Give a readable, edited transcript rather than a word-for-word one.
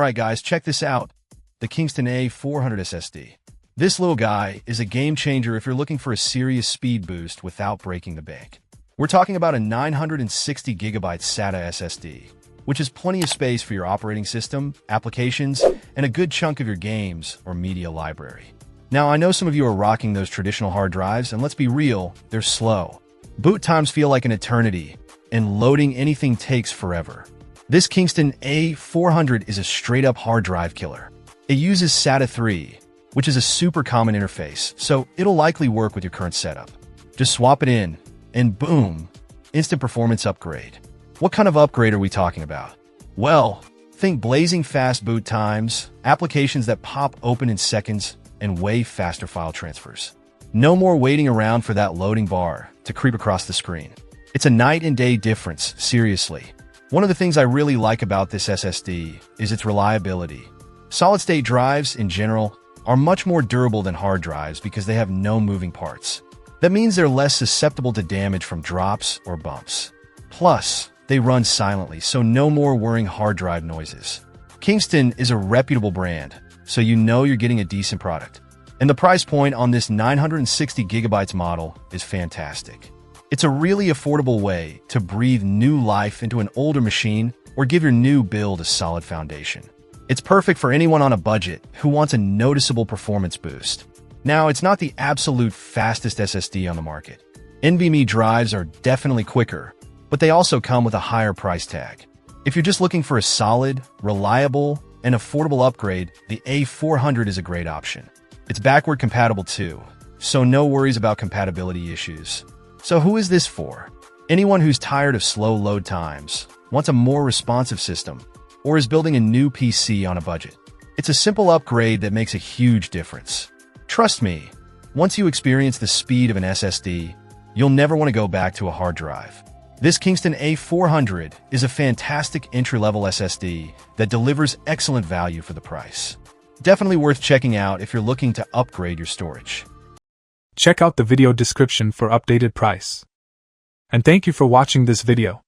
Alright guys, check this out. The Kingston A400 SSD. This little guy is a game changer if you're looking for a serious speed boost without breaking the bank. We're talking about a 960GB SATA SSD, which is plenty of space for your operating system, applications, and a good chunk of your games or media library. Now, I know some of you are rocking those traditional hard drives, and let's be real, they're slow. Boot times feel like an eternity, and loading anything takes forever. This Kingston A400 is a straight-up hard drive killer. It uses SATA 3, which is a super common interface, so it'll likely work with your current setup. Just swap it in, and boom, instant performance upgrade. What kind of upgrade are we talking about? Well, think blazing fast boot times, applications that pop open in seconds, and way faster file transfers. No more waiting around for that loading bar to creep across the screen. It's a night and day difference, seriously. One of the things I really like about this SSD is its reliability. Solid-state drives, in general, are much more durable than hard drives because they have no moving parts. That means they're less susceptible to damage from drops or bumps. Plus, they run silently, so no more worrying hard drive noises. Kingston is a reputable brand, so you know you're getting a decent product. And the price point on this 960GB model is fantastic. It's a really affordable way to breathe new life into an older machine or give your new build a solid foundation. It's perfect for anyone on a budget who wants a noticeable performance boost. Now, it's not the absolute fastest SSD on the market. NVMe drives are definitely quicker, but they also come with a higher price tag. If you're just looking for a solid, reliable, and affordable upgrade, the A400 is a great option. It's backward compatible too, so no worries about compatibility issues. So who is this for? Anyone who's tired of slow load times, wants a more responsive system, or is building a new PC on a budget. It's a simple upgrade that makes a huge difference. Trust me, once you experience the speed of an SSD, you'll never want to go back to a hard drive. This Kingston A400 is a fantastic entry-level SSD that delivers excellent value for the price. Definitely worth checking out if you're looking to upgrade your storage. Check out the video description for updated price. And thank you for watching this video.